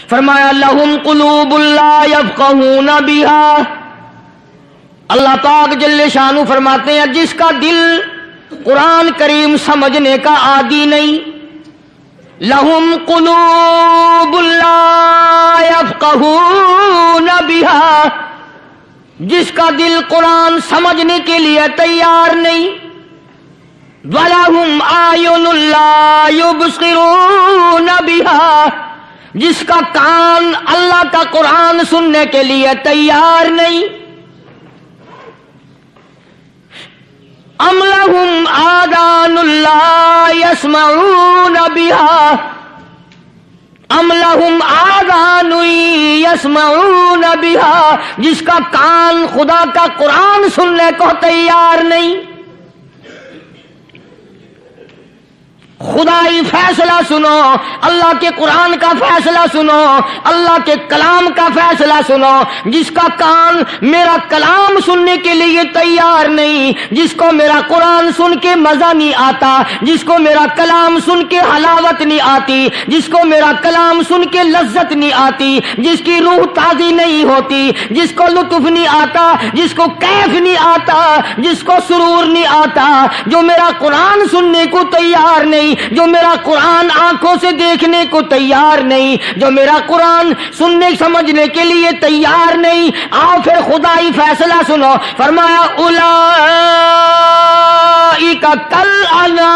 فرمایا لہم قلوب لا یفقہون بہا، اللہ پاک جل شانہ فرماتے ہیں جس کا دل قرآن کریم سمجھنے کا عادی نہیں، لہم قلوب لا یفقہون بہا، جس کا دل قرآن سمجھنے کے لیے تیار نہیں، وَلَهُمْ أَعْيُنٌ لَا يُبْصِرُونَ بِهَا، جس کا کان اللہ کا قرآن سننے کے لیے تیار نہیں، أَمْ لَهُمْ آذَانٌ لَا يَسْمَعُونَ بِهَا، أَمْ لَهُمْ آذَانٌ يَسْمَعُونَ بِهَا، جس کا کان خدا کا قرآن سننے کو تیار نہیں۔ خدائی فیصلہ سنو، اللہ کے قرآن کا فیصلہ سنو، اللہ کے کلام کا فیصلہ سنو۔ جس کا کان میرا کلام سننے کے لیے تیار نہیں، جس کو میرا قرآن سن کے مزہ نہیں آتا، جس کو میرا کلام سن کے حلاوت نہیں آتی، جس کو میرا کلام سن کے لذت نہیں آتی، جس کی روح تازی نہیں ہوتی، جس کو لطف نہیں آتا، جس کو کیف نہیں آتا، جس کو سرور نہیں آتا، جو میرا قرآن سننے کو تیار نہیں، جو میرا قرآن آنکھوں سے دیکھنے کو تیار نہیں، جو میرا قرآن سننے سمجھنے کے لیے تیار نہیں، آؤ پھر خدائی فیصلہ سنو۔ فرمایا اولئک کالانعام،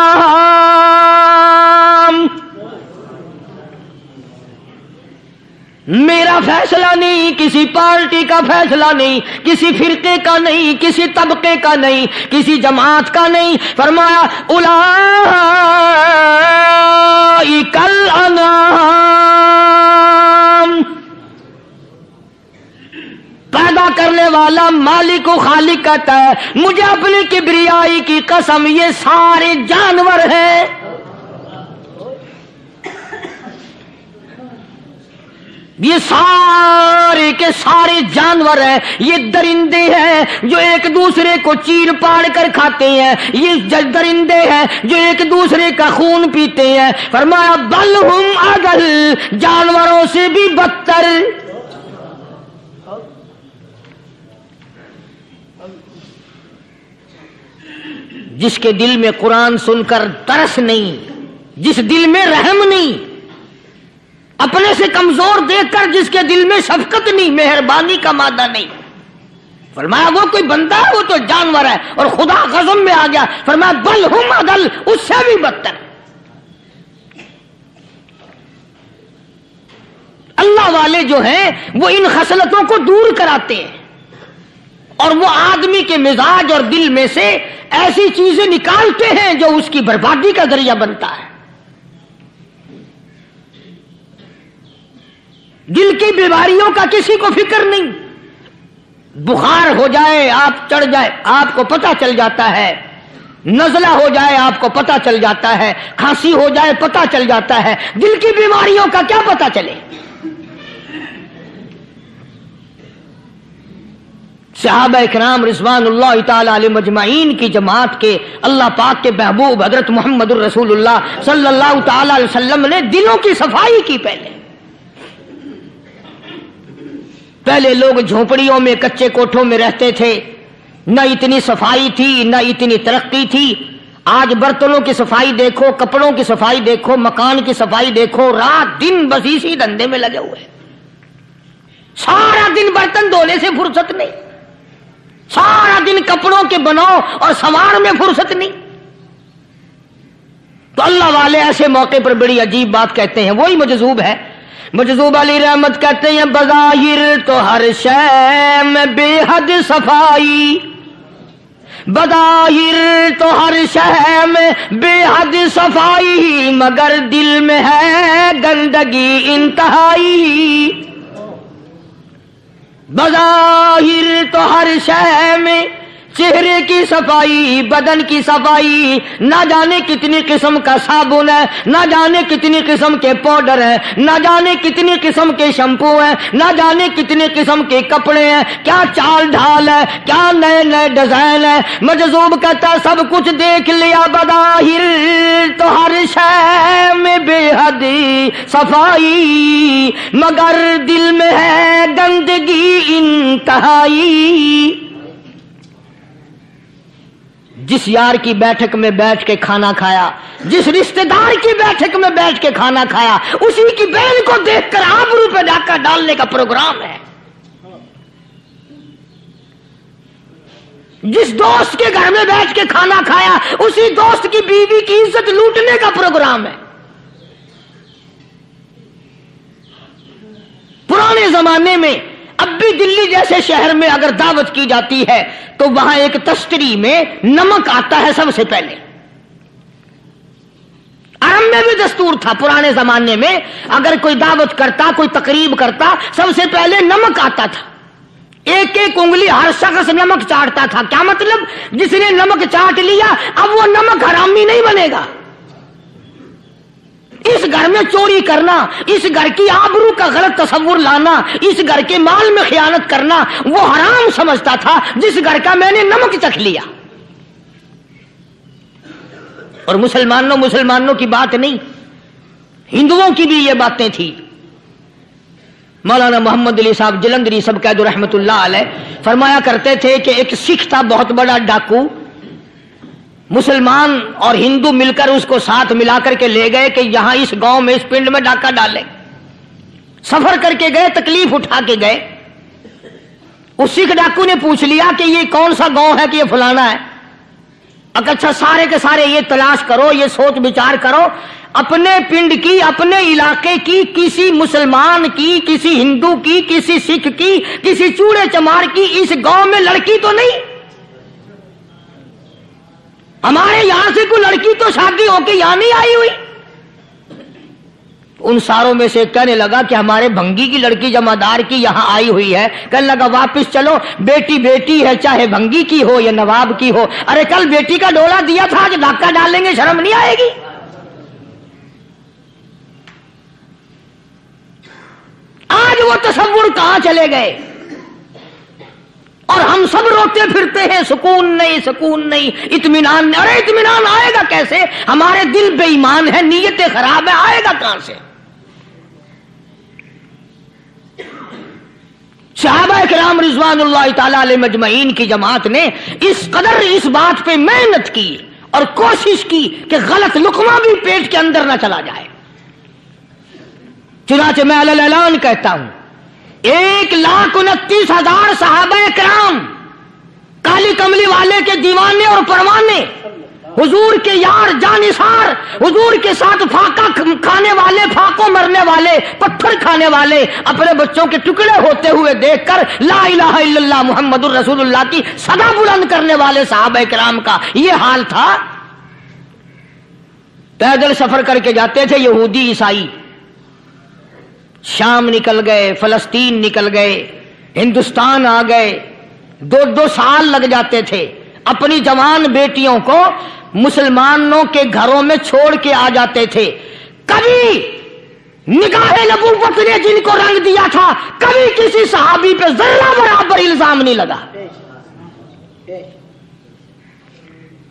میرا فیصلہ نہیں، کسی پارٹی کا فیصلہ نہیں، کسی فرقے کا نہیں، کسی طبقے کا نہیں، کسی جماعت کا نہیں۔ فرمایا اولئک الانعام، پیدا کرنے والا مالک و خالق کہتا ہے مجھے اپنی کبریائی کی قسم یہ سارے جانور ہیں، یہ سارے کے سارے جانور ہیں، یہ درندے ہیں جو ایک دوسرے کو چیر پاڑ کر کھاتے ہیں، یہ درندے ہیں جو ایک دوسرے کا خون پیتے ہیں۔ فرمایا بل ہم اضل، جانوروں سے بھی بدتر۔ جس کے دل میں قرآن سن کر ترس نہیں، جس دل میں رحم نہیں، اپنے سے کمزور دیکھ کر جس کے دل میں شفقت نہیں، مہربانی کا مادہ نہیں، فرمایا وہ کوئی بندہ ہے، وہ تو جانور ہے۔ اور خدا غضب میں آ گیا، فرمایا بل ہم اضل، اس سے بھی بدتر۔ اللہ والے جو ہیں وہ ان خصلتوں کو دور کراتے ہیں، اور وہ آدمی کے مزاج اور دل میں سے ایسی چیزیں نکالتے ہیں جو اس کی بربادی کا ذریعہ بنتا ہے۔ دل کی بیماریوں کا کسی کو فکر نہیں، بخار ہو جائے آپ چڑھ جائے آپ کو پتہ چل جاتا ہے، نزلہ ہو جائے آپ کو پتہ چل جاتا ہے، کھانسی ہو جائے پتہ چل جاتا ہے، دل کی بیماریوں کا کیا پتہ چلے؟ صحابہ اکرام رضوان اللہ تعالی علیہم اجمعین کی جماعت کے اللہ پاک کے محبوب حضرت محمد الرسول اللہ صلی اللہ تعالی علیہ وسلم نے دلوں کی صفائی کی۔ پہلے لوگ جھونپڑیوں میں کچے کوٹھوں میں رہتے تھے، نہ اتنی صفائی تھی نہ اتنی ترقی تھی۔ آج برتنوں کی صفائی دیکھو، کپڑوں کی صفائی دیکھو، مکان کی صفائی دیکھو، رات دن بس اسی دھندے میں لگے ہوئے، سارا دن برتن دھونے سے فرصت نہیں، سارا دن کپڑوں کے بناؤ اور سنوار میں فرصت نہیں۔ تو اللہ والے ایسے موقع پر بڑی عجیب بات کہتے ہیں، وہی مجذوب ہے، مجذوب علی رحمت کہتے ہیں بظاہر تو ہر شے میں بے حد صفائی، بظاہر تو ہر شے میں بے حد صفائی، مگر دل میں ہے گندگی انتہائی۔ بظاہر تو ہر شے میں چہرے کی صفائی، بدن کی صفائی، نہ جانے کتنی قسم کا صابن ہے، نہ جانے کتنی قسم کے پاؤڈر ہیں، نہ جانے کتنی قسم کے شیمپو ہیں، نہ جانے کتنی قسم کے کپڑے ہیں، کیا چال ڈھال ہے، کیا نئے نئے ڈیزائن ہے۔ مجذوب کہتا سب کچھ دیکھ لیا بظاہر، تو ہر شے میں بے حد صفائی، مگر دل میں ہے گندگی انتہائی۔ جس یار کی بیٹھک میں بیٹھ کے کھانا کھایا، جس رشتہ دار کی بیٹھک میں بیٹھ کے کھانا کھایا، اسی کی بہن کو دیکھ کر آبرو پہ ڈاکہ ڈالنے کا پروگرام ہے۔ جس دوست کے گھر میں بیٹھ کے کھانا کھایا، اسی دوست کی بیوی کی عزت لوٹنے کا پروگرام ہے۔ پرانے زمانے میں اب بھی دلی جیسے شہر میں اگر دعوت کی جاتی ہے تو وہاں ایک تشتری میں نمک آتا ہے سب سے پہلے۔ عرب میں بھی دستور تھا پرانے زمانے میں، اگر کوئی دعوت کرتا، کوئی تقریب کرتا، سب سے پہلے نمک آتا تھا۔ ایک ایک انگلی ہر شخص نمک چاٹتا تھا۔ کیا مطلب؟ جس نے نمک چاٹ لیا اب وہ نمک حرامی نہیں بنے گا۔ اس گھر میں چوری کرنا، اس گھر کی آبرو کا غلط تصور لانا، اس گھر کے مال میں خیانت کرنا وہ حرام سمجھتا تھا جس گھر کا میں نے نمک چکھ لیا۔ اور مسلمانوں کی بات نہیں، ہندوؤں کی بھی یہ باتیں تھی۔ مولانا محمد علی صاحب جلندری سب قید رحمت اللہ علیہ فرمایا کرتے تھے کہ ایک سکھ تھا بہت بڑا ڈاکو، مسلمان اور ہندو مل کر اس کو ساتھ ملا کر کے لے گئے کہ یہاں اس گاؤں میں اس پنڈ میں ڈاکہ ڈالیں۔ سفر کر کے گئے، تکلیف اٹھا کے گئے۔ اس سکھ ڈاکو نے پوچھ لیا کہ یہ کون سا گاؤں ہے کہ یہ فلانا ہے۔ اچھا سارے کے سارے یہ تلاش کرو، یہ سوچ بچار کرو، اپنے پنڈ کی، اپنے علاقے کی، کسی مسلمان کی، کسی ہندو کی، کسی سکھ کی، کسی چوڑے چمار کی اس گاؤں میں لڑکی تو نہیں؟ ہمارے یہاں سے کوئی لڑکی تو شادی ہو کے یہاں نہیں آئی ہوئی۔ ان ساروں میں سے کہنے لگا کہ ہمارے بھنگی کی لڑکی جمعدار کی یہاں آئی ہوئی ہے۔ کہنے لگا واپس چلو، بیٹی بیٹی ہے، چاہے بھنگی کی ہو یا نواب کی ہو۔ ارے کل بیٹی کا ڈولا دیا تھا، آج ڈاکہ ڈالیں گے، شرم نہیں آئے گی؟ آج وہ تصور کہاں چلے گئے؟ اور ہم سب روتے پھرتے ہیں، سکون نہیں، سکون نہیں، اطمینان نہیں۔ ارے اطمینان آئے گا کیسے؟ ہمارے دل بے ایمان ہے، نیتیں خراب ہے، آئے گا کہاں سے؟ صحابہ کرام رضوان اللہ تعالی علیہ مجمعین کی جماعت نے اس قدر اس بات پہ محنت کی اور کوشش کی کہ غلط لقمہ بھی پیٹ کے اندر نہ چلا جائے۔ چنانچہ میں علی الاعلان کہتا ہوں، 1,29,000 صحابہ کرام، کالی کملی والے کے دیوانے اور پروانے، حضور کے یار جانثار، حضور کے ساتھ پھاقہ کھانے والے، پھاقوں مرنے والے، پتھر کھانے والے، اپنے بچوں کے ٹکڑے ہوتے ہوئے دیکھ کر لا الہ الا اللہ محمد الرسول اللہ کی صدا بلند کرنے والے صحابہ کرام کا یہ حال تھا۔ پیدل سفر کر کے جاتے تھے یہودی عیسائی، شام نکل گئے، فلسطین نکل گئے، ہندوستان آ گئے، 2 سال لگ جاتے تھے، اپنی جوان بیٹیوں کو مسلمانوں کے گھروں میں چھوڑ کے آ جاتے تھے۔ کبھی نگاہ نبوت نے جن کو رنگ دیا تھا، کبھی کسی صحابی پہ ذرہ برابر الزام نہیں لگا۔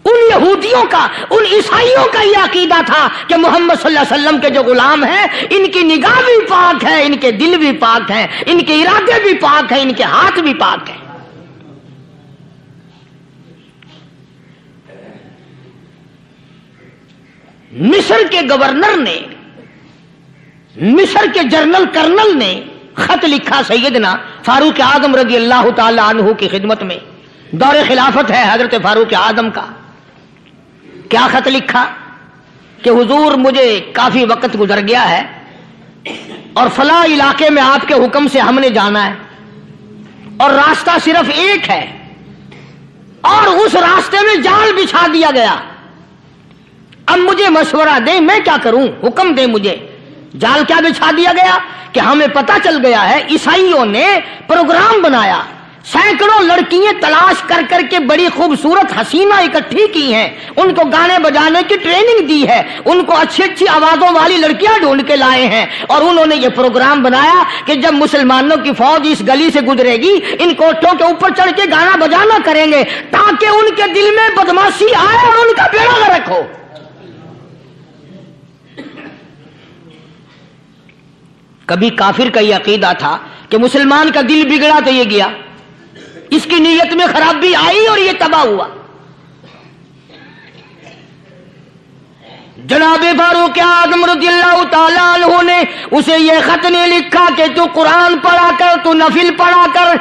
ان یہودیوں کا، ان عیسائیوں کا یہ عقیدہ تھا کہ محمد صلی اللہ علیہ وسلم کے جو غلام ہیں، ان کی نگاہ بھی پاک ہے، ان کے دل بھی پاک ہیں، ان کے ارادے بھی پاک ہیں، ان کے ہاتھ بھی پاک ہیں۔ مصر کے گورنر نے، مصر کے جنرل کرنل نے خط لکھا سیدنا فاروق اعظم رضی اللہ تعالی عنہ کی خدمت میں، دور خلافت ہے حضرت فاروق اعظم کا۔ کیا خط لکھا کہ حضور مجھے کافی وقت گزر گیا ہے اور فلاں علاقے میں آپ کے حکم سے ہم نے جانا ہے اور راستہ صرف ایک ہے اور اس راستے میں جال بچھا دیا گیا۔ اب مجھے مشورہ دیں، میں کیا کروں، حکم دیں مجھے۔ جال کیا بچھا دیا گیا کہ ہمیں پتہ چل گیا ہے عیسائیوں نے پروگرام بنایا सैकड़ों लड़कियां तलाश कर करके बड़ी खूबसूरत हसीना इकट्ठी की हैं, उनको गाने बजाने की ट्रेनिंग दी है, उनको अच्छी अच्छी आवाजों वाली लड़कियां ढूंढ के लाए हैं, और उन्होंने ये प्रोग्राम बनाया कि जब मुसलमानों की फौज इस गली से गुजरेगी इन कोठों के ऊपर चढ़ के गाना बजाना करेंगे ताकि उनके दिल में बदमाशी आए और उनका बेड़ा गर्क हो। कभी काफिर का यह अकीदा था कि मुसलमान का दिल बिगड़ा तो ये गया, इसकी नीयत में खराबी आई और ये तबाह हुआ। जनाबे फारूक आज़म रज़ियल्लाहु ताला अन्हु ने उसे ये खत ने लिखा कि तू कुरान पढ़ा कर, तू नफिल पढ़ा कर।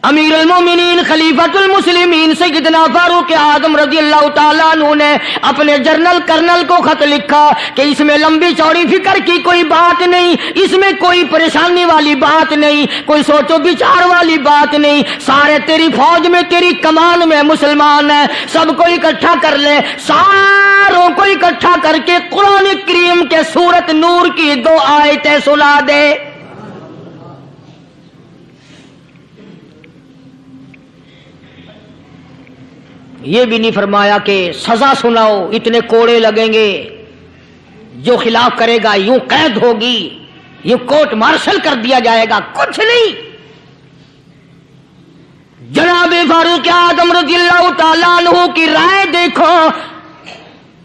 अमीर अल-मोमिनीन खलीफतुल मुस्लिमीन सैयदना फारूक आज़म रज़ियल्लाहु ताला अन्हु ने अपने जर्नल कर्नल को खत लिखा कि इसमें लंबी चौड़ी फिक्र की कोई बात नहीं, इसमें कोई परेशानी वाली बात नहीं, कोई सोचो विचार वाली बात नहीं, सारे तेरी फौज में तेरी कमान में मुसलमान है, सबको इकट्ठा कर ले, सारों को इकट्ठा करके कुरान करीम के सूरत नूर की 2 आयतें सुना दे। ये भी नहीं फरमाया कि सजा सुनाओ, इतने कोड़े लगेंगे, जो खिलाफ करेगा यूं कैद होगी, यूं कोर्ट मार्शल कर दिया जाएगा, कुछ नहीं। जनाबे फारूक आज़म रज़ियल्लाहु ताला अन्हु की राय देखो,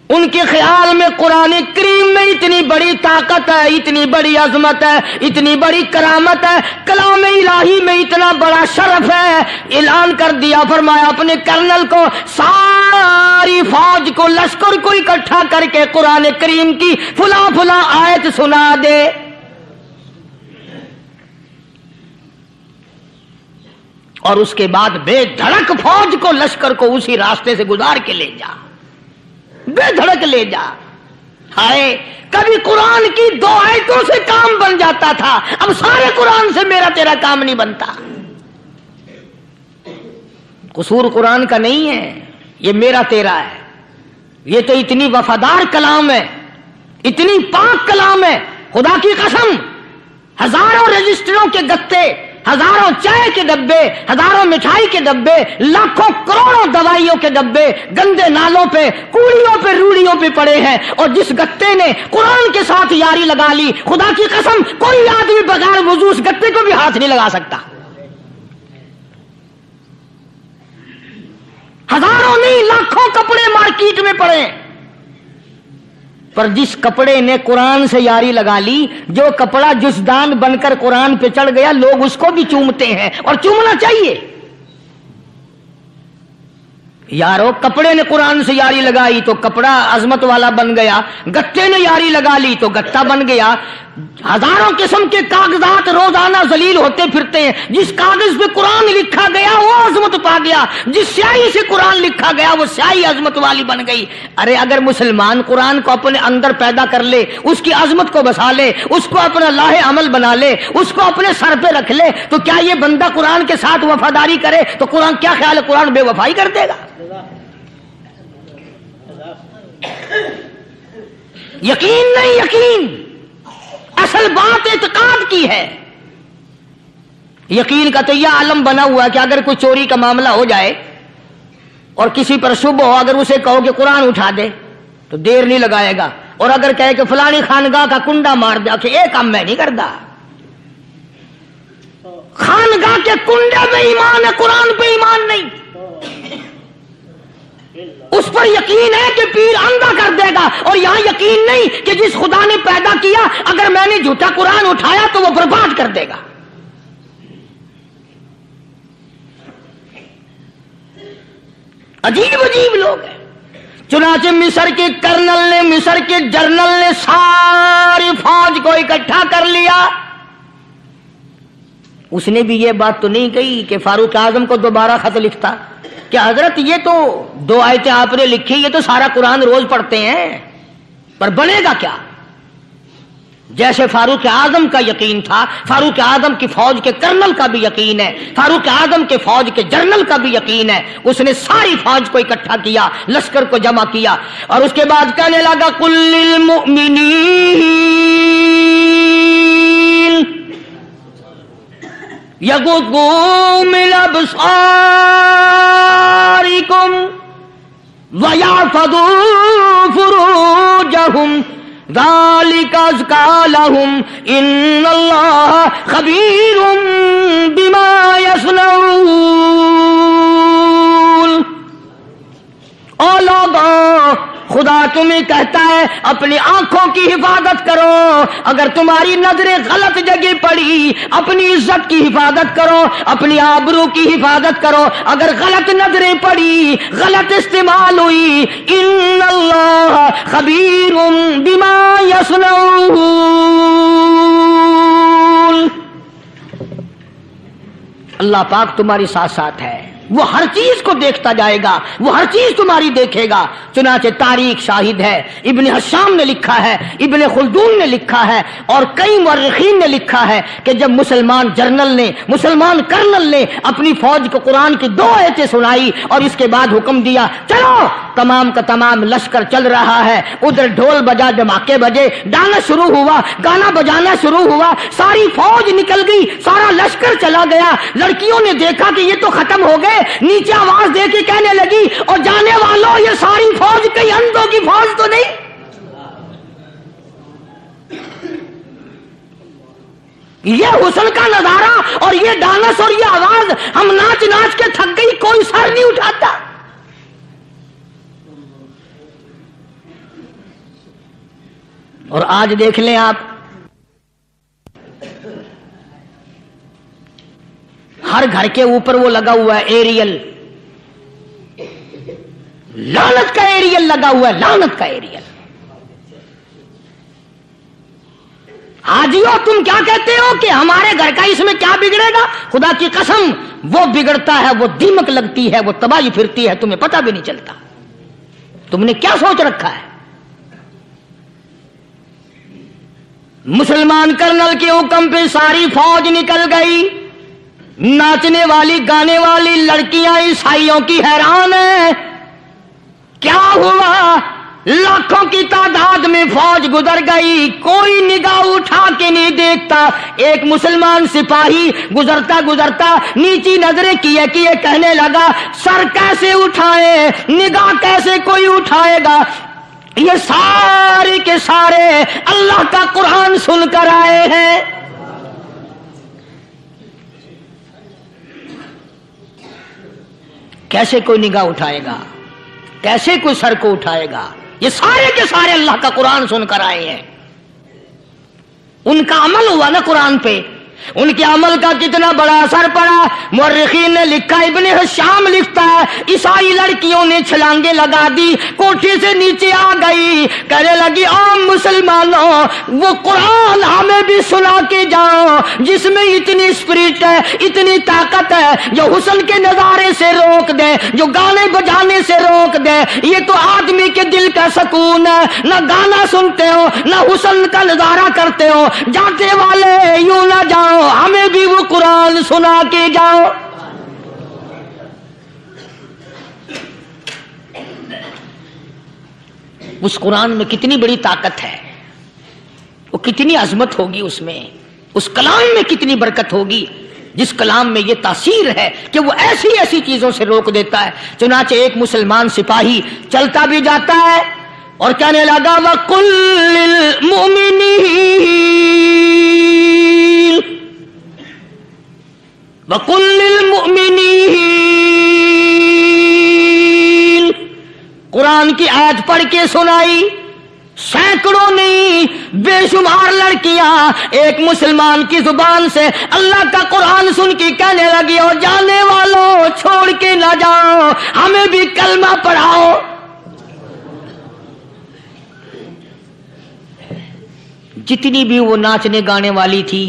उनके ख्याल में कुरान करीम में इतनी बड़ी ताकत है, इतनी बड़ी अजमत है, इतनी बड़ी करामत है, कलाम इलाही में इतना बड़ा शरफ है। ऐलान कर दिया, फरमाया अपने कर्नल को सारी फौज को, लश्कर को इकट्ठा करके कुरान करीम की फुला फुला आयत सुना दे। और उसके बाद बेधड़क फौज को, लश्कर को उसी रास्ते से गुजार के ले जा, बेधड़क ले जा। हाय, कभी कुरान की 2 आयतों से काम बन जाता था, अब सारे कुरान से मेरा तेरा काम नहीं बनता। कसूर कुरान का नहीं है, ये मेरा तेरा है। ये तो इतनी वफादार कलाम है, इतनी पाक कलाम है, खुदा की कसम। हजारों रजिस्टरों के गत्ते, हजारों चाय के डब्बे, हजारों मिठाई के डब्बे, लाखों करोड़ों दवाइयों के डब्बे गंदे नालों पे, कूड़ियों पे, रूड़ियों पे पड़े हैं, और जिस गत्ते ने कुरान के साथ यारी लगा ली, खुदा की कसम कोई आदमी बगैर वुजू उस गत्ते को भी हाथ नहीं लगा सकता। हजारों नहीं, लाखों कपड़े मार्केट में पड़े, पर जिस कपड़े ने कुरान से यारी लगा ली, जो कपड़ा जुज़दान बनकर कुरान पे चढ़ गया, लोग उसको भी चूमते हैं, और चूमना चाहिए। यारो, कपड़े ने कुरान से यारी लगाई तो कपड़ा अजमत वाला बन गया, गत्ते ने यारी लगा ली तो गत्ता बन गया। हजारों किस्म के कागजात रोजाना जलील होते फिरते हैं, जिस कागज पे कुरान लिखा गया वो अजमत पा गया, जिस स्याही से कुरान लिखा गया वो स्याही अजमत वाली बन गई। अरे अगर मुसलमान कुरान को अपने अंदर पैदा कर ले, उसकी अजमत को बसा ले, उसको अपना लाहे अमल बना ले, उसको अपने सर पे रख ले, तो क्या ये बंदा कुरान के साथ वफादारी करे तो कुरान, क्या ख्याल है, कुरान बेवफाई कर देगा? यकीन नहीं, यकीन असल बात इत्काद की है। यकीन का तो यह आलम बना हुआ कि अगर कोई चोरी का मामला हो जाए और किसी पर शुभ हो, अगर उसे कहो कि कुरान उठा दे तो देर नहीं लगाएगा, और अगर कहे कि फलानी खानगाह का कुंडा मार दे, कि एक काम मैं नहीं करता। खानगाह के कुंडे पे ईमान है, कुरान पे ईमान नहीं। उस पर यकीन है कि पीर अंधा कर देगा, और यहां यकीन नहीं कि जिस खुदा ने पैदा किया, अगर मैंने झूठा कुरान उठाया तो वो बर्बाद कर देगा। अजीब अजीब लोग हैं। चुनाचे मिस्र के कर्नल ने, मिस्र के जर्नल ने सारी फौज को इकट्ठा कर लिया। उसने भी ये बात तो नहीं कही कि फारूक आजम को दोबारा खत लिखता कि हजरत ये तो 2 आयतें आपने लिखी, ये तो सारा कुरान रोज पढ़ते हैं, पर बनेगा क्या? जैसे फारूक आजम का यकीन था, फारूक आजम की फौज के कर्नल का भी यकीन है, फारूक आजम के फौज के जर्नल का भी यकीन है। उसने सारी फौज को इकट्ठा किया, लश्कर को जमा किया, और उसके बाद कहने लगा कुल्लिल मुमिनीन यग़ुद्दू मिन अबसारिकुम वयहफ़ज़ू फ़ुरूजहुम ज़ालिका अज़्का लहुम इन्नल्लाह ख़बीरुम बिमा यस्नऊन। ओ लोगों, खुदा तुम्हें कहता है अपनी आंखों की हिफाजत करो। अगर तुम्हारी नजरें गलत जगह पड़ी, अपनी इज्जत की हिफाजत करो, अपनी आबरू की हिफाजत करो। अगर गलत नजरें पड़ी, गलत इस्तेमाल हुई, इन्नल्लाह खबीरुम बिमा यस्नऊन। अल्लाह पाक तुम्हारी साथ साथ है, वो हर चीज को देखता जाएगा, वो हर चीज तुम्हारी देखेगा। चुनाचे तारीख शाहिद है, इब्न हशाम ने लिखा है, इब्न खुल्दून ने लिखा है और कई मुअर्रिखीन ने लिखा है कि जब मुसलमान जर्नल ने, मुसलमान कर्नल ने अपनी फौज को कुरान की 2 आयतें सुनाई और इसके बाद हुक्म दिया चलो, तमाम का तमाम लश्कर चल रहा है। उधर ढोल बजा, धमाके बजे, गाना शुरू हुआ, गाना बजाना शुरू हुआ, सारी फौज निकल गई, सारा लश्कर चला गया। लड़कियों ने देखा कि ये तो खत्म हो गए, नीचे आवाज दे के कहने लगी और जाने वालों, ये सारी फौज कई अंधों की फौज तो नहीं। ये हुस्न का नजारा और ये डांस और ये आवाज, हम नाच नाच के थक गई, कोई सर नहीं उठाता। और आज देख लें आप, हर घर के ऊपर वो लगा हुआ है एरियल, लानत का एरियल लगा हुआ है, लानत का एरियल। हाजियो, तुम क्या कहते हो कि हमारे घर का इसमें क्या बिगड़ेगा? खुदा की कसम, वो बिगड़ता है, वो दीमक लगती है, वो तबाही फिरती है, तुम्हें पता भी नहीं चलता। तुमने क्या सोच रखा है? मुसलमान कर्नल के हुक्म पे सारी फौज निकल गई। नाचने वाली, गाने वाली लड़कियां ईसाइयों की हैरान है। क्या हुआ? लाखों की तादाद में फौज गुजर गई, कोई निगाह उठा के नहीं देखता। एक मुसलमान सिपाही गुजरता गुजरता नीची नजरें किए किए कहने लगा, सर कैसे उठाए, निगाह कैसे कोई उठाएगा? ये सारे के सारे अल्लाह का कुरान सुनकर आए हैं। कैसे कोई निगाह उठाएगा, कैसे कोई सर को उठाएगा? ये सारे के सारे अल्लाह का कुरान सुनकर आए हैं। उनका अमल हुआ ना कुरान पे, उनके अमल का कितना बड़ा असर पड़ा। मुअर्रिखीन ने लिखा, इब्न हशाम लिखता है, ईसाई लड़कियों ने छलांगे लगा दी, कोठे से नीचे आ गई, कहने लगी ओ मुसलमानों, वो कुरान हमें भी सुना के जाओ जिसमें इतनी स्पिरिट है, इतनी ताकत है, जो हुस्न के नजारे से रोक दे, जो गाने बजाने से रोक दे। ये तो आदमी के दिल का सुकून है, न गाना सुनते हो, न हुस्न का नजारा करते हो। जाते वाले यूं ना जाओ, हमें भी वो कुरान सुना के जाओ। उस कुरान में कितनी बड़ी ताकत है, वो कितनी अजमत होगी उसमें, उस कलाम में कितनी बरकत होगी, जिस कलाम में ये तासीर है कि वो ऐसी ऐसी चीजों से रोक देता है। चुनाचे एक मुसलमान सिपाही चलता भी जाता है और कहने लगा, वकुल्लिल मुमिनीन वकुल्लिल मुमिनीन। कुरान की आयत पढ़ के सुनाई। सैकड़ों नहीं, बेशुमार लड़कियां एक मुसलमान की जुबान से अल्लाह का कुरान सुन के कहने लगी, और जाने वालों छोड़ के ना जाओ, हमें भी कलमा पढ़ाओ। जितनी भी वो नाचने गाने वाली थी,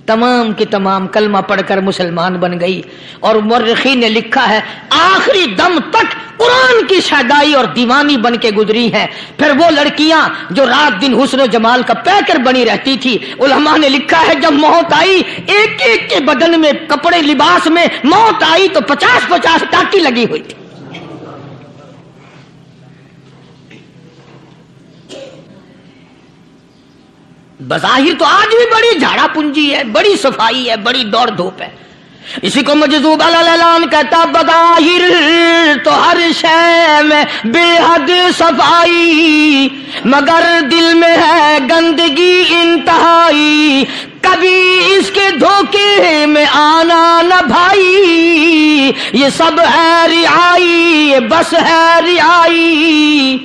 तमाम की तमाम कलमा पढ़कर मुसलमान बन गई। और मुअर्रिखीन ने लिखा है, आखिरी दम तक कुरान की शहदाई और दीवानी बन के गुजरी है। फिर वो लड़कियां जो रात दिन हुस्न जमाल का पैकर बनी रहती थी, उलमा ने लिखा है जब मौत आई, एक एक के बदन में, कपड़े लिबास में मौत आई तो 50-50 टाटी लगी हुई थी। बज़ाहिर तो आज भी बड़ी झाड़ा पूंजी है, बड़ी सफाई है, बड़ी दौड़ धूप है, اسی کو مجذوب الالان کہتا بظاہر تو ہر شے میں بے حد صفائی، مگر دل میں ہے گندگی انتہائی، کبھی اس کے دھوکے میں آنا نہ بھائی، یہ سب ہے رعائی، یہ بس ہے رعائی،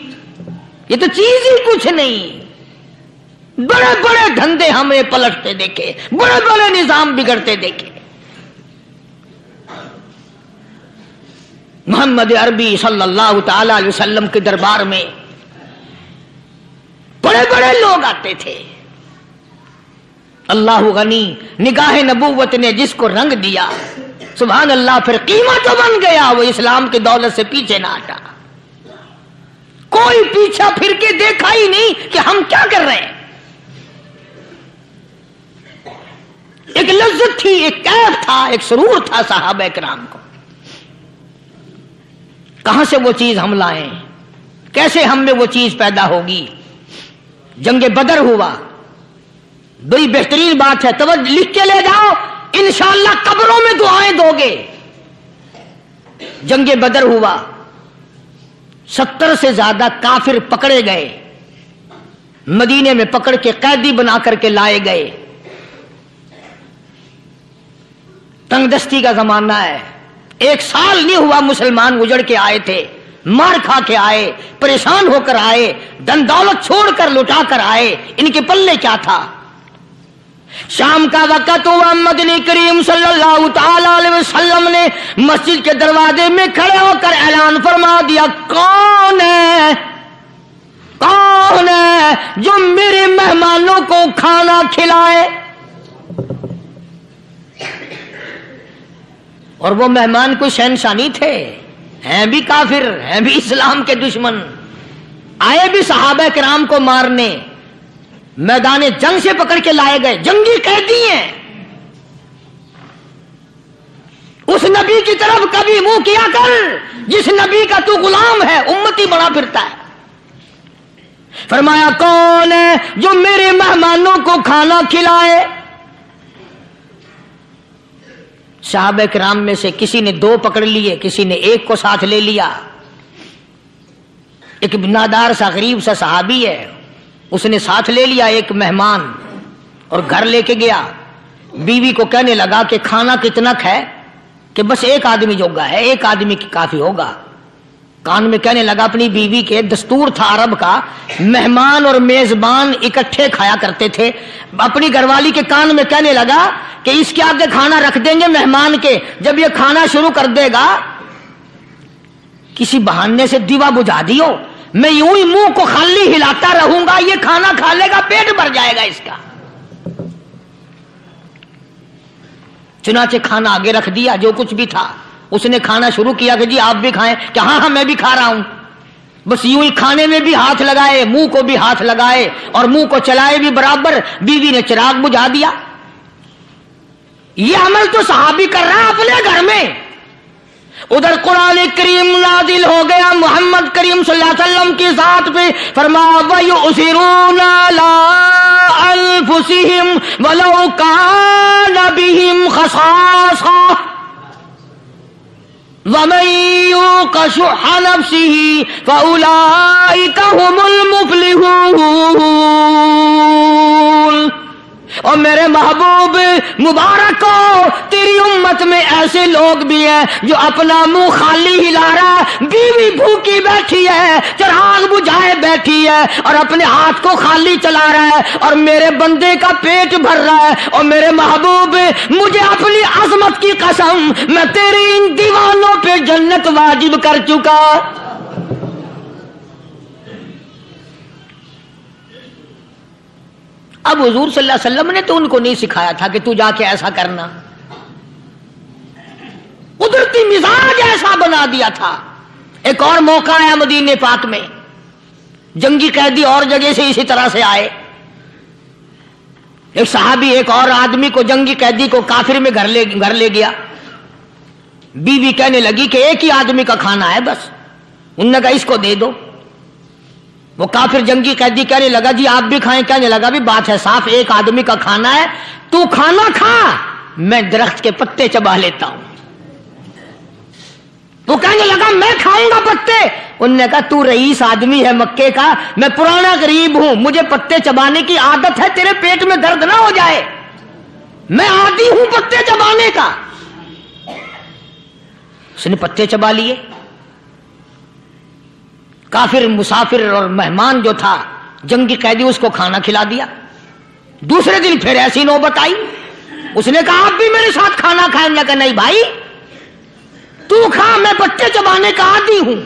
یہ تو چیز ہی کچھ نہیں۔ بڑے بڑے دھندے ہمیں پلٹتے دیکھے، بڑے بڑے نظام بگڑتے دیکھے۔ محمد عربی صلی اللہ تعالی علیہ وسلم کے دربار میں بڑے بڑے لوگ آتے تھے۔ اللہ غنی، نگاہ نبوت نے جس کو رنگ دیا، سبحان اللہ، پھر قیمت تو بن گیا، وہ اسلام کی دولت سے پیچھے نہ ہٹا۔ کوئی پیچھا پھر کے دیکھا ہی نہیں کہ ہم کیا کر رہے ہیں۔ ایک لذت تھی، ایک کیف تھا، ایک سرور تھا صحابہ کرام کو۔ کہاں سے وہ چیز ہم لائیں؟ کیسے ہم میں وہ چیز پیدا ہوگی؟ جنگ بدر ہوا، بڑی بہترین بات ہے، توجہ لکھ کے لے جاؤ، انشاءاللہ قبروں میں دعائیں دو گے۔ جنگ بدر ہوا، 70 سے زیادہ کافر پکڑے گئے، مدینے میں پکڑ کے قیدی بنا کر کے لائے گئے۔ تنگ دستی کا زمانہ ہے، 1 سال نہیں ہوا مسلمان اجڑ کے آئے تھے، مار کھا کے آئے، پریشان ہو کر آئے، دن دولت چھوڑ کر لٹا کر آئے، ان کے پلے کیا تھا؟ شام کا وقت ہوا، مدنی کریم صلی اللہ تعالی علیہ وسلم نے مسجد کے دروازے میں کھڑے ہو کر اعلان فرما دیا، کون ہے، کون ہے جو میرے مہمانوں کو کھانا کھلائے؟ اور وہ مہمان کوئی شہنشاہ نہیں تھے، ہیں بھی کافر، ہیں بھی اسلام کے دشمن، آئے بھی صحابہ کرام کو مارنے، میدان جنگ سے پکڑ کے لائے گئے، جنگی قیدی ہیں۔ اس نبی کی طرف کبھی منہ کیا کر جس نبی کا تو غلام ہے، امتی بنا پھرتا ہے۔ فرمایا کون ہے جو میرے مہمانوں کو کھانا کھلائے؟ صحابہ کرام میں سے کسی نے 2 پکڑ لیے، کسی نے 1 کو ساتھ لے لیا۔ ایک نادار سا غریب سا صحابی ہے، اس نے ساتھ لے لیا ایک مہمان اور گھر لے کے گیا۔ بیوی کو کہنے لگا کہ کھانا کتنا ہے، کہ بس 1 آدمی جوگا ہے، 1 آدمی کی کافی ہوگا۔ کان میں کہنے لگا اپنی بیوی کے، دستور تھا عرب کا، مہمان اور میزبان اکٹھے کھایا کرتے تھے۔ اپنی گھر والی کے کان میں کہنے لگا کہ اس کے آگے کھانا رکھ دیں گے مہمان کے، جب یہ کھانا شروع کر دے گا کسی بہانے سے دیوا بجھا دیو، میں یوں ہی منہ کو خالی ہلاتا رہوں گا، یہ کھانا کھا لے گا، پیٹ بھر جائے گا اس کا۔ چنانچہ کھانا آگے رکھ دیا، جو کچھ بھی تھا۔ اس نے کھانا شروع کیا کہ جی آپ بھی کھائیں، کہ ہاں ہاں میں بھی کھا رہا ہوں۔ بس یوں ہی کھانے میں بھی ہاتھ لگائے، منہ کو بھی ہاتھ لگائے اور منہ کو چلائے بھی برابر۔ بیوی نے چراغ بجھا دیا۔ یہ عمل تو صحابی کر رہا ہے اپنے گھر میں۔ ادھر قرآن کریم نازل ہو گیا محمد کریم صلی اللہ علیہ وسلم کی ذات پہ، فرمایا وَيُؤْثِرُونَ عَلَىٰ أَنفُسِهِمْ وَلَوْ كَانَ بِهِمْ خَصَاصَةٌ وَمَن يُوقَ شُحَّ نَفْسِهِ فَأُولَٰئِكَ هُمُ الْمُفْلِحُونَ۔ اور میرے محبوب مبارک ہو، تیری امت میں ایسے لوگ بھی ہیں جو اپنا منہ خالی ہلا رہا ہے، بیوی بھوکی بیٹھی ہے، چراغ بجھائے بیٹھی ہے اور اپنے ہاتھ کو خالی چلا رہا ہے اور میرے بندے کا پیٹ بھر رہا ہے۔ اور میرے محبوب مجھے اپنی عظمت کی قسم، میں تیری ان دیوانوں پہ جنت واجب کر چکا۔ اب حضور صلی اللہ علیہ وسلم نے تو ان کو نہیں سکھایا تھا کہ تو جا کے ایسا کرنا، قدرتی مزاج ایسا بنا دیا تھا۔ ایک اور موقع آیا مدینے پاک میں، جنگی قیدی اور جگہ سے اسی طرح سے آئے۔ ایک صحابی ایک اور آدمی کو، جنگی قیدی کو کافر میں گھر لے گیا۔ بیوی کہنے لگی کہ 1 ہی آدمی کا کھانا ہے بس، انہوں نے کہا اس کو دے دو۔ وہ کافر جنگی قیدی کہنے لگا جی آپ بھی کھائیں، کہنے لگا بھی بات ہے صاف، 1 آدمی کا کھانا ہے، تو کھانا کھا मैं दरख्त के पत्ते चबा लेता हूं। वो कहने लगा मैं खाऊंगा पत्ते। उनने कहा तू रईस आदमी है मक्के का, मैं पुराना गरीब हूं, मुझे पत्ते चबाने की आदत है, तेरे पेट में दर्द ना हो जाए, मैं आदी हूं पत्ते चबाने का। उसने पत्ते चबा लिए। काफिर मुसाफिर और मेहमान जो था जंगी कैदी, उसको खाना खिला दिया। दूसरे दिन फिर ऐसी नौबत आई, उसने कहा आप भी मेरे साथ खाना खाएं। मैं कहा नहीं भाई तू खा, मैं पत्ते चबाने का आदी हूं।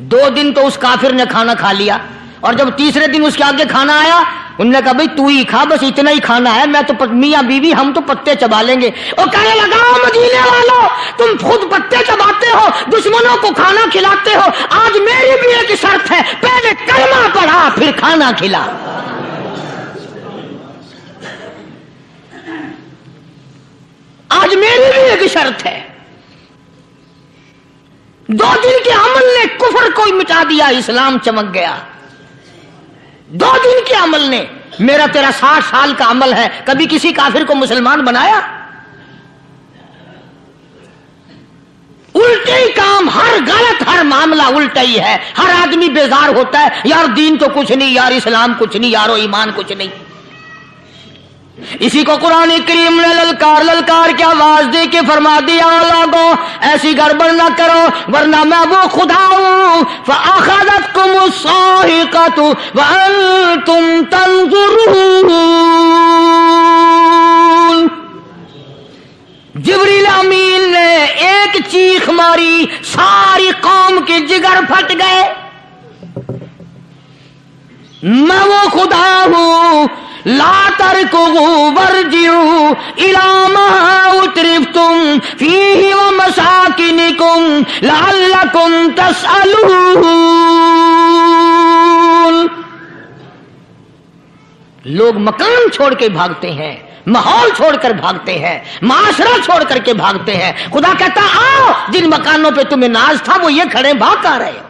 2 दिन तो उस काफिर ने खाना खा लिया, और जब तीसरे दिन उसके आगे खाना आया, उन्होंने कहा भाई तू ही खा, बस इतना ही खाना है, मैं तो मियां बीवी हम तो पत्ते चबा लेंगे। और कहने लगा मदीने वालों तुम खुद पत्ते चबाते हो, दुश्मनों को खाना खिलाते हो, आज मेरी भी एक शर्त है, पहले कलमा पढ़ा फिर खाना खिला। आज मेरी भी एक शर्त है। 2 दिन के अमल ने कुफर को मिटा दिया, इस्लाम चमक गया। 2 दिन के अमल ने, मेरा तेरा 60 साल का अमल है, कभी किसी काफिर को मुसलमान बनाया? उल्टे ही काम, हर गलत, हर मामला उल्टा ही है। हर आदमी बेजार होता है, यार दीन तो कुछ नहीं, यार इस्लाम कुछ नहीं, यारो ईमान कुछ नहीं। इसी को कुरान करीम ने ललकार के आवाज दे के फरमा दिया लोगों ऐसी गड़बड़ ना करो वरना मैं वो खुदा हूं। फअख़ज़तकुमुस साहिक़तु व अंतुम तंज़ुरून। जिब्रील अमीन ने एक चीख मारी, सारी कौम के जिगर फट गए। मैं वो खुदा हूं, ला तरकुहु वरजिउ इला मा उतरिफ्तुम फीहि व मसाकिनिकुम लअल्लकुम तसअलून। लोग मकान छोड़ के भागते हैं, माहौल छोड़कर भागते हैं, माशरा छोड़ करके भागते हैं। खुदा कहता आओ, जिन मकानों पे तुम्हें नाज था वो ये खड़े भाग आ रहे हो।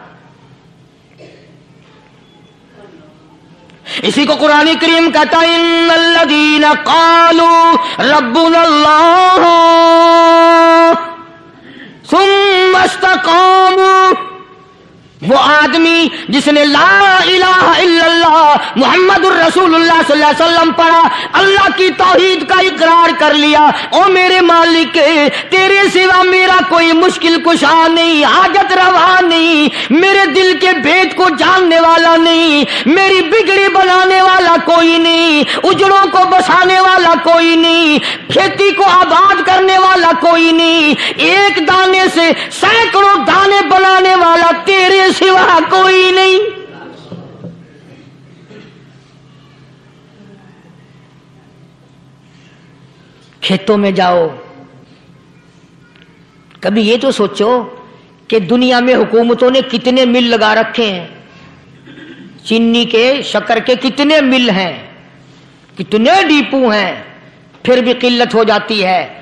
इसी को कुरान करीम कहता है इन्नल्लज़ीना क़ालू रब्बुनल्लाह सुम्मा इस्तक़ामू। वो आदमी जिसने ला इलाहा इल्लल्लाह मुहम्मदुर रसूलुल्लाह सल्लल्लाहु अलैहि वसल्लम पढ़ा, अल्लाह की तौहीद का इकरार कर लिया, ओ मेरे मालिक तेरे सिवा मेरा कोई मुश्किल कुशा नहीं, हाजत रवा नहीं, मेरे दिल के भेद को जानने वाला नहीं, मेरी बिगड़ी बनाने वाला कोई नहीं, उजड़ों को बसाने वाला कोई नहीं, खेती को आबाद करने वाला कोई नहीं, एक दाने से सैकड़ों दाने बनाने वाला तेरे सिवा कोई नहीं। खेतों में जाओ, कभी ये तो सोचो कि दुनिया में हुकूमतों ने कितने मिल लगा रखे हैं, चीनी के, शक्कर के कितने मिल हैं, कितने डिपो हैं, फिर भी किल्लत हो जाती है।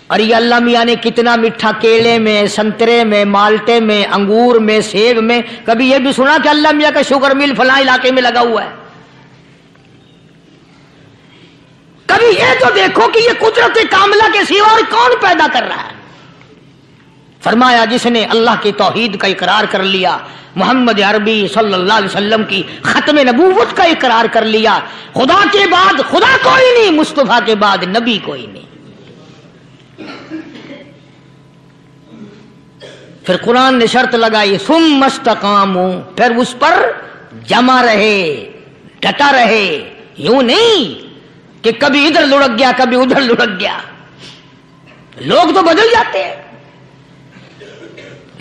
और ये अल्लाह मियाँ ने कितना मीठा केले में, संतरे में, माल्टे में, अंगूर में, सेब में, कभी ये भी सुना कि अल्लाह मियाँ का शुगर मिल फलां इलाके में लगा हुआ है? कभी ये तो देखो कि ये कुदरत कामिला के सिवा और कौन पैदा कर रहा है? फरमाया जिसने अल्लाह की तौहीद का इकरार कर लिया, मोहम्मद अरबी सल्लल्लाहु अलैहि वसल्लम की खत्म नबूवत का इकरार कर लिया, खुदा के बाद खुदा कोई नहीं, मुस्तफा के बाद नबी कोई नहीं। फिर कुरान ने शर्त लगाई सुम्मा इस्तक़ामू, फिर उस पर जमा रहे, डटा रहे। यूं नहीं कि कभी इधर लुढ़क गया कभी उधर लुढ़क गया। लोग तो बदल जाते हैं,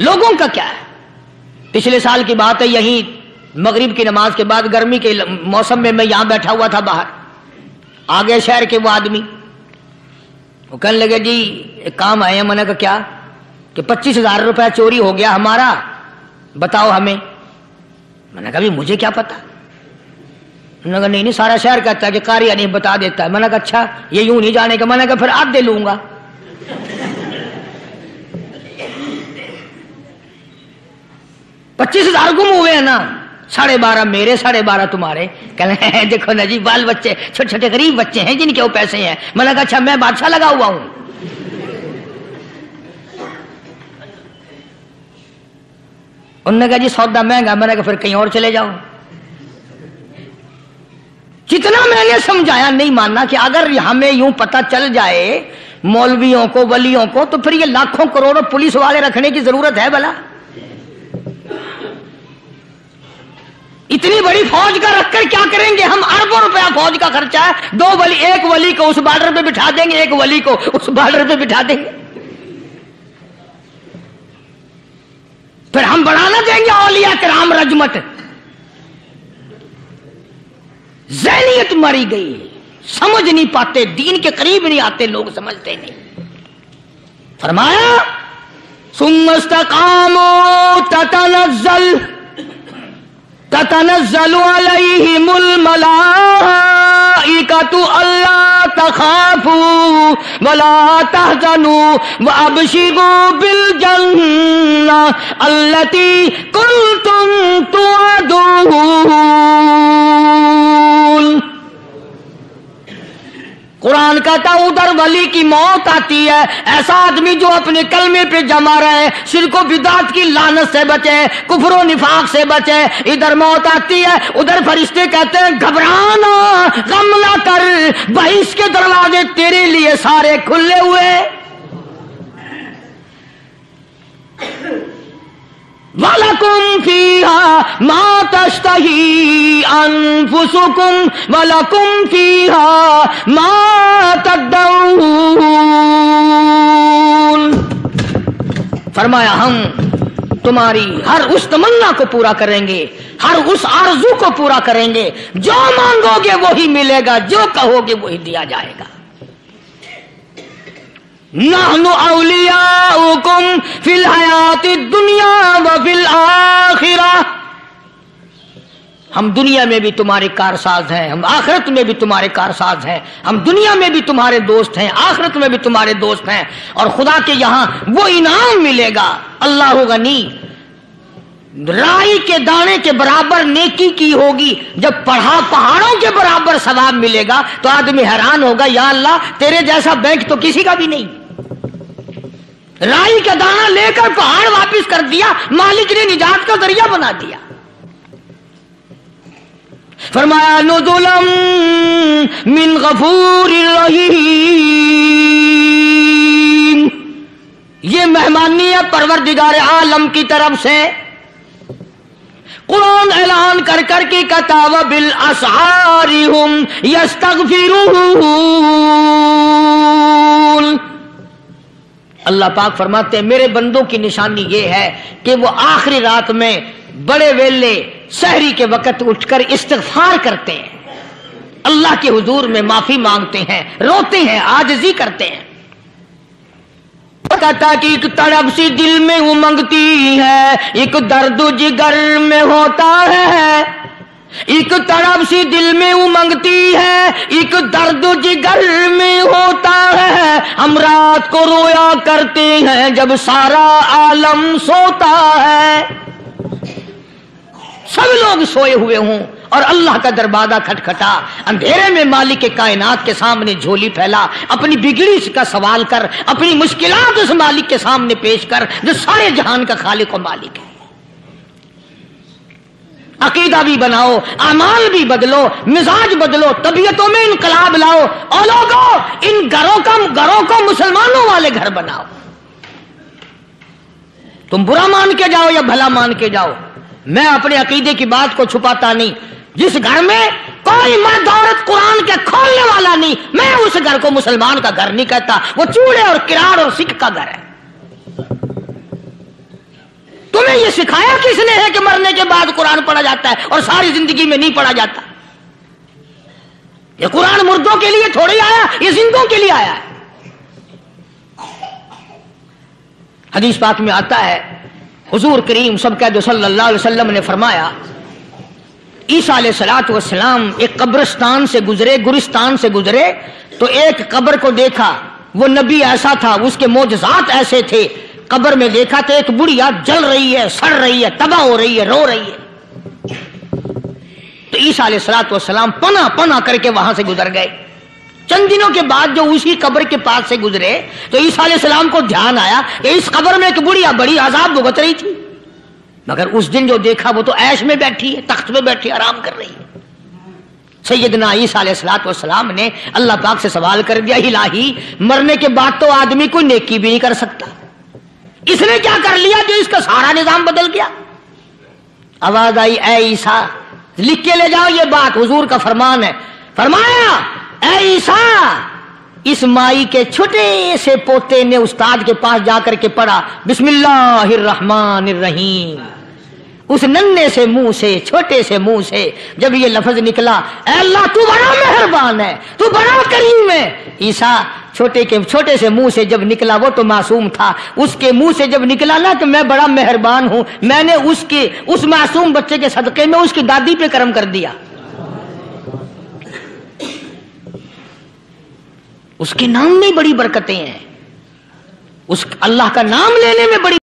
लोगों का क्या है? पिछले साल की बात है, यहीं मगरिब की नमाज के बाद गर्मी के मौसम में मैं यहां बैठा हुआ था बाहर, आ गए शहर के वो आदमी, वो कहने लगे जी एक काम आए हैं। मैंने कहा क्या? कि 25,000 रुपया चोरी हो गया हमारा, बताओ हमें। मैंने कहा मुझे क्या पता। उन्होंने कहा नहीं सारा शहर कहता है कि कारिया नहीं बता देता है। मैंने कहा अच्छा ये यूं नहीं जाने का। मैंने कहा फिर आधे लूंगा। 25,000 गुम हुए हैं ना, 12.5 मेरे 12.5 तुम्हारे। कहने देखो ना जी बाल बच्चे छोटे छोटे गरीब बच्चे हैं जिनके वो पैसे हैं। मैंने कहा अच्छा मैं बादशाह लगा हुआ हूं। उन्होंने कहा जी सौदा महंगा। मैंने कहा फिर कहीं और चले जाओ। जितना मैंने समझाया नहीं मानना कि अगर हमें यूं पता चल जाए मौलवियों को वलियों को तो फिर ये लाखों करोड़ों पुलिस वाले रखने की जरूरत है भला? इतनी बड़ी फौज का रखकर क्या करेंगे हम? अरबों रुपया फौज का खर्चा है। 2 वली, एक वली को उस बॉर्डर पे बिठा देंगे, एक वली को उस बॉर्डर पे बिठा देंगे। फिर हम बढ़ाना देंगे औलिया किराम रजमत। ज़हनियत मरी गई, समझ नहीं पाते, दीन के करीब नहीं आते लोग, समझते नहीं। फरमाया सुम्मस्तकामू ततनज़्ज़लु अलैहिमुल मलाइकतु अल्ला तखाफू वला तहज़नू व अबशिरू बिल जन्नह अल्लती कुंतुम तुअदून। कुरान कहता उधर वली की मौत आती है, ऐसा आदमी जो अपने कलमे पे जमा रहे, शिर्को बिदात की लानत से बचे, कुफ्र निफाक से बचे। इधर मौत आती है, उधर फरिश्ते कहते हैं घबराना, गम ना कर, बहिश के दरवाजे तेरे लिए सारे खुले हुए। वलकुम फीहा मा तश्तही अनफुसुकुम वलकुम फीहा मा तदऊन। फरमाया हम तुम्हारी हर उस तमन्ना को पूरा करेंगे, हर उस आरज़ू को पूरा करेंगे। जो मांगोगे वही मिलेगा, जो कहोगे वही दिया जाएगा। नहनु औलियाउकुम फिल हयातिद दुनिया व फिल आखिरा। हम दुनिया में भी तुम्हारे कारसाज हैं, हम आखिरत में भी तुम्हारे कारसाज हैं। हम दुनिया में भी तुम्हारे दोस्त हैं, आखिरत में भी तुम्हारे दोस्त हैं। और खुदा के यहां वो इनाम मिलेगा। अल्लाह गनी, राई के दाने के बराबर नेकी की होगी, जब पहाड़ों के बराबर सवाब मिलेगा तो आदमी हैरान होगा, या अल्लाह तेरे जैसा बैंक तो किसी का भी नहीं। राई का दाना लेकर पहाड़ वापस कर दिया, मालिक ने निजात का जरिया बना दिया। फरमाया नुज़ुलम मिन गफूरिर रहीम। ये मेहमानी है परवरदिगार आलम की तरफ से। कुरान ऐलान कर कर के कताव बिल असहारिहुम यस्तगफिरून। अल्लाह पाक फरमाते हैं मेरे बंदों की निशानी ये है कि वो आखिरी रात में बड़े वेले सहरी के वक्त उठकर इस्तिग़फ़ार करते हैं, अल्लाह के हुजूर में माफी मांगते हैं, रोते हैं, आजिज़ी करते हैं। कहता कि एक तड़प सी दिल में उमंगती है, एक दर्द जिगर में होता है। एक तड़प सी दिल में उमंगती है, एक दर्द जिगर में होता है। हम रात को रोया करते हैं जब सारा आलम सोता है। सब लोग सोए हुए हों और अल्लाह का दरवाजा खटखटा, अंधेरे में मालिक के कायनात के सामने झोली फैला, अपनी बिगड़ी का सवाल कर, अपनी मुश्किलात उस मालिक के सामने पेश कर जो सारे जहान का खालिक और मालिक है। अकीदा भी बनाओ, अमाल भी बदलो, मिजाज बदलो, तबीयतों में इनकलाब लाओ। और लोगों, इन घरों को मुसलमानों वाले घर बनाओ। तुम बुरा मान के जाओ या भला मान के जाओ, मैं अपने अकीदे की बात को छुपाता नहीं। जिस घर में कोई मर्द औरत कुरान के खोलने वाला नहीं, मैं उस घर को मुसलमान का घर नहीं कहता। वो चूड़े और किराड़ और सिख का घर है। तुम्हें यह सिखाया किसने है कि मरने के बाद कुरान पढ़ा जाता है और सारी जिंदगी में नहीं पढ़ा जाता? ये कुरान मुर्दों के लिए थोड़ी आया, ये जिंदों के लिए आया है। हदीस पाक में आता है, हुजूर करीम सल्लल्लाहु अलैहि वसल्लम ने फरमाया, ईसा अलैहिस्सलातु वस्सलाम एक कब्रिस्तान से गुजरे, गुरिस्तान से गुजरे तो एक कब्र को देखा। वो नबी ऐसा था, उसके मोजज़ात ऐसे थे। कब्र में देखा तो एक बुढ़िया जल रही है, सड़ रही है, तबाह हो रही है, रो रही है। تو عیسیٰ علیہ السلام پناہ پناہ کر کے وہاں سے گزر گئے. چند دنوں کے بعد جو اسی قبر کے پاس سے گزرے تو عیسیٰ علیہ السلام کو دھیان آیا کہ اس قبر میں ایک بڑھیا بڑی عذاب بھگت رہی تھی، مگر اس دن جو دیکھا وہ تو عیش میں بیٹھی ہے، تخت میں بیٹھی آرام کر رہی ہے. سیدنا عیسیٰ علیہ السلام نے اللہ پاک سے سوال کر دیا، الہی مرنے کے بعد تو آدمی کوئی نیکی بھی نہیں کر سکتا، اس نے کیا کر لیا جو اس کا سارا نظام بدل گیا؟ آواز آئی، اے عیسیٰ لکھ کے لے جاؤ یہ بات، حضور کا فرمان ہے. فرمایا اے عیسیٰ، اس مائی کے چھوٹے سے پوتے نے استاد کے پاس جا کر کے پڑھا بسم اللہ الرحمن الرحیم. اس ننھے سے منہ سے، چھوٹے سے منہ سے جب یہ لفظ نکلا، اے اللہ تو بڑا مہربان ہے، تو بڑا کریم ہے. عیسیٰ چھوٹے سے منہ سے جب نکلا، وہ تو معصوم تھا، اس کے منہ سے جب نکلا نا کہ میں بڑا مہربان ہوں، میں نے اس معصوم بچے کے صدقے میں اس کی دادی پہ کرم کر دیا. اس کے نام میں بڑی برکتیں ہیں، اس اللہ کا نام لینے میں بڑی